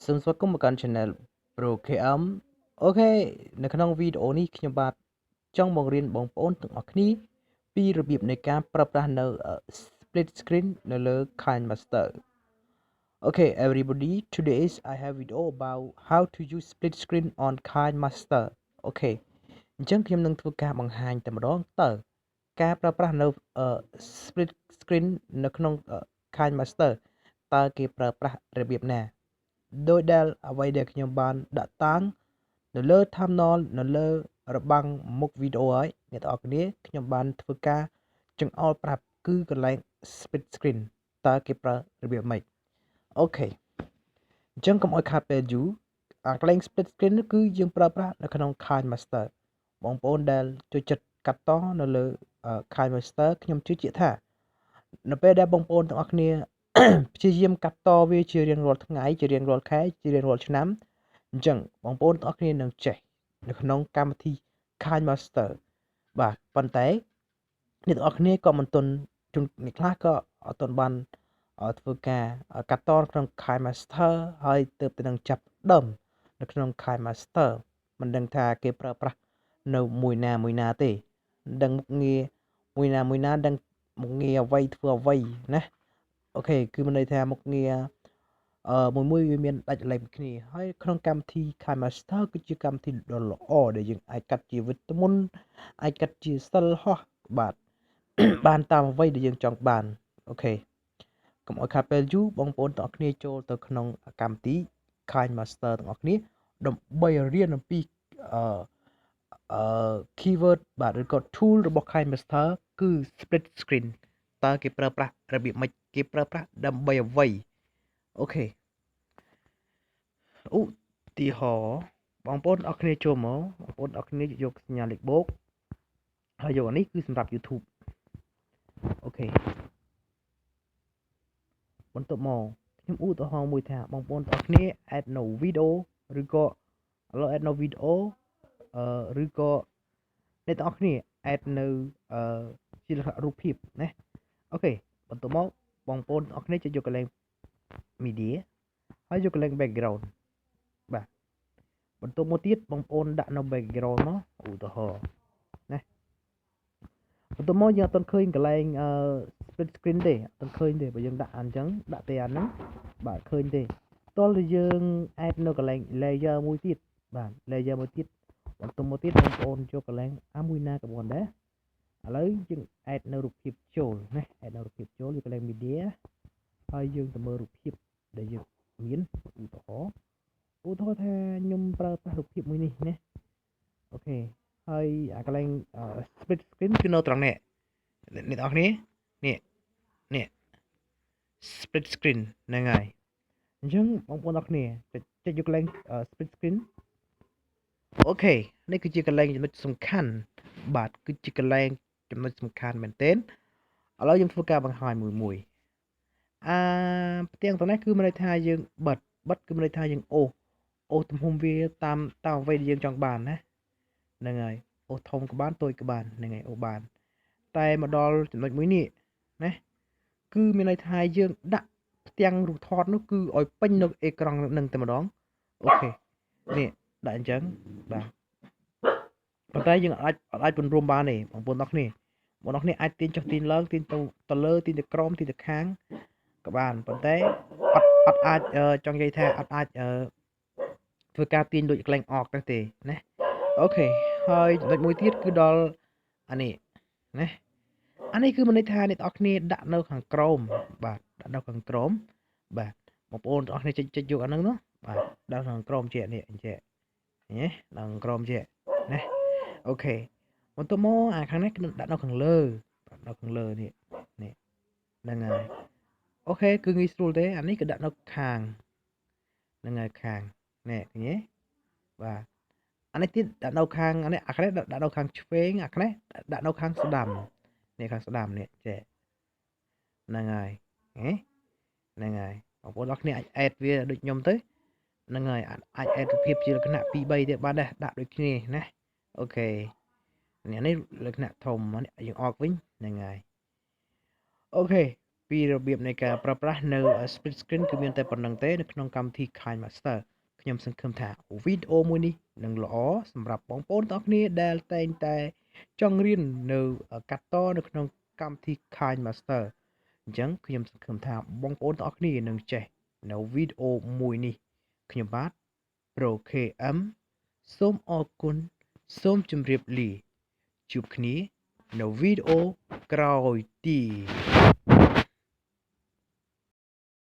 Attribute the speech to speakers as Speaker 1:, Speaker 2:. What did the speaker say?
Speaker 1: សូមស្វាគមន៍មកកាន់ Channel Pro KM អូខេនៅក្នុងវីដេអូនេះខ្ញុំបាទចង់បង្រៀនបងប្អូនទាំងអស់គ្នាពីរបៀបនៃការប្រើប្រាស់នៅ split screen នៅលើ kinemaster Okay everybody today I have video about how to use split screen on kinemaster អូខេអញ្ចឹងខ្ញុំនឹងធ្វើការបង្ហាញតែម្ដងតើការប្រើប្រាស់នៅ split screen នៅក្នុង kinemaster តើគេប្រើប្រាស់របៀបណាដោយដែលអ្វីដែលខ្ញុំបានដាក់តាំងនៅលើ thumbnail នៅលើរបាំងមុខវីដេអូហើយអ្នកទាំងអស់គ្នាខ្ញុំបានធ្វើការចង្អុលប្រាប់គឺកន្លែង split screen តើគេប្រើរបៀបម៉េចអូខេអញ្ចឹងកុំឲ្យខាតពេលយូរកន្លែង split screen គឺយើងប្រើប្រាស់នៅក្នុង kinemaster បងប្អូនដែលចូលចិត្តកាត់តនៅលើ kinemaster ខ្ញុំជឿជាក់ថានៅពេលដែលបងប្អូនទាំងអស់គ្នាព្យាយាមកាត់តវាជារៀងរាល់ថ្ងៃជារៀងរាល់ខែជារៀងរាល់ឆ្នាំអញ្ចឹងបងប្អូនទាំងអស់គ្នានឹងចេះនៅក្នុងកម្មវិធី kinemaster បាទប៉ុន្តែអ្នកទាំងអស់គ្នាក៏មិនទាន់អ្នកខ្លះក៏អត់ទាន់បានធ្វើការកាត់តក្នុង kinemaster ហើយទើបតែនឹងចាប់ដើមនៅក្នុង kinemaster មិនដឹងថាគេប្រើប្រាស់នៅមួយណាទេមិនដឹងមុខងារមួយណាដឹងមុខងារអ្វីធ្វើអ្វីណាអូខេគឺមានន័យថាមុខងារមួយវាមានដាច់ឡែកគ្នាហើយក្នុងកម្មវិធី kinemaster គឺជាកម្មវិធីដ៏ល្អដែលយើងអាចកាត់ជាវិត្មុនអាចកាត់ជាសិលហោះបាទបានតាមអ្វីដែលយើងចង់បានអូខេកុំឲ្យខាតពេលយូរបងប្អូនទាំងអស់គ្នាចូលទៅក្នុងកម្មវិធី kinemaster ទាំងអស់គ្នាដើម្បីរៀនអំពីkeyword បាទឬក៏ tool របស់ kinemaster គឺ split screen តើគេប្រើប្រាស់របៀបម៉េចគេប្រើប្រាស់ដើម្បីអ្វីអូខេឧទាហរណ៍បងប្អូនអរគ្នាចូលមកបងប្អូនអរគ្នាយកសញ្ញាលេខបូកហើយយកអានេះគឺសម្រាប់ YouTube អូខេបន្ទាប់មកខ្ញុំឧទាហរណ៍មួយថាបងប្អូនអរគ្នា add នៅវីដេអូឬក៏ឥឡូវ add នៅវីដេអូឬក៏អ្នកទាំងអស់គ្នា add នៅជាលក្ខណៈរូបភាពណាអូខេបន្ទាប់មកបងប្អូនអរគ្នាចុចយកកន្លែង media ហើយយកកន្លែង background បាទបន្ទាប់មកទៀតបងប្អូនដាក់នៅ background មកឧទាហរណ៍ណាបន្ទាប់មកយើងអត់ទាន់ឃើញកន្លែងsplit screen ទេអត់ទាន់ឃើញទេបើយើងដាក់អញ្ចឹងដាក់តែអាហ្នឹងបាទឃើញទេតលតែយើង add នៅកន្លែង layer មួយទៀតបាទ layer មួយទៀតបន្ទាប់មកទៀតបងប្អូនយកកន្លែងមួយណាក៏បានដែរឥឡូវយើង add នៅរូបភាពចូលណា add នៅរូបភាពចូលយកកន្លែង media ហើយយើងទៅមើលរូបភាពដែលយើងមានឧទាហរណ៍ថាខ្ញុំប្រើប្រាស់រូបភាពមួយនេះណាអូខេហើយអាកន្លែង split screen គឺនៅត្រង់នេះអ្នកនរគ្នានេះ split screen ហ្នឹងហើយអញ្ចឹងបងប្អូនអរគ្នាចុចយកកន្លែង split screen អូខេនេះគឺជាកន្លែងចំណុចសំខាន់បាទគឺជាកន្លែងចំណុចសំខាន់មែនទែនឥឡូវយើងធ្វើការបង្ហាញមួយផ្ទាំងទាំងនេះគឺមានន័យថាយើងបិទគឺមានន័យថាយើងអូសទំហំវាតាមអ្វីដែលយើងចង់បានណាហ្នឹងហើយអូសធំក៏បានតូចក៏បានហ្នឹងហើយអូសបានតែមកដល់ចំណុចមួយនេះណាគឺមានន័យថាយើងដាក់ផ្ទាំងរូបថតនោះគឺឲ្យពេញនៅអេក្រង់នឹងតែម្ដងអូខេនេះដាក់អញ្ចឹងបាទប៉ុន្តែយើងអាចពន្រួមបានទេបងប្អូនអរគ្នាអាចទាញចុះទាញឡើងទាញទៅលើទាញទៅក្រោមទាញទៅខាងក៏បានប៉ុន្តែអត់អាចចង់និយាយថាអត់អាចធ្វើការទាញដូចកន្លែងអកទេណាអូខេហើយចំណុចមួយទៀតគឺដល់អានេះណាអានេះគឺមានន័យថាអ្នកនរគ្នាដាក់នៅខាងក្រោមបាទដាក់នៅខាងក្រោមបាទបងប្អូនទាំងអស់គ្នាចុចយកអាហ្នឹងនោះបាទដាក់ខាងក្រោមជានេះអញ្ចឹងណាដល់ខាងក្រោមជាណាអូខេបន្ទាប់មកអាខាងនេះគឺដាក់នៅខាងលើនេះហ្នឹងហើយអូខេគឺងាយស្រួលទេអានេះគឺដាក់នៅខាងហ្នឹងហើយខាងនេះឃើញទេបាទអានេះទៀតដាក់នៅខាងអានេះដាក់នៅខាងឆ្វេងអានេះដាក់នៅខាងស្ដាំនេះខាងស្ដាំនេះចេះហ្នឹងហើយហ្នឹងហើយបងប្អូនអរគ្នាអាច add វាដូចខ្ញុំទៅហ្នឹងហើយអាច add រូបភាពជាលក្ខណៈ 2 3ទៀតបានដែរដាក់ដូចគ្នាណាអូខេនេះលក្ខណៈធំយើងអកវិញហ្នឹងហើយអូខេ ពីរបៀបនៃការប្រើប្រាស់នៅ split screen គឺមានតែប៉ុណ្្នឹងទេនៅក្នុងកម្មវិធី kinemaster ខ្ញុំសង្ឃឹមថាវីដេអូមួយនេះនឹងល្អសម្រាប់បងប្អូនទាំងអស់គ្នាដែលតែងតែចង់រៀននៅកាត់តនៅក្នុងកម្មវិធី kinemaster អញ្ចឹងខ្ញុំសង្ឃឹមថាបងប្អូនទាំងអស់គ្នានឹងចេះនៅវីដេអូមួយនេះខ្ញុំបាទ Pro KM សូមអរគុណសូមជម្រាបលាជួបគ្នានៅវីដេអូក្រោយទៀត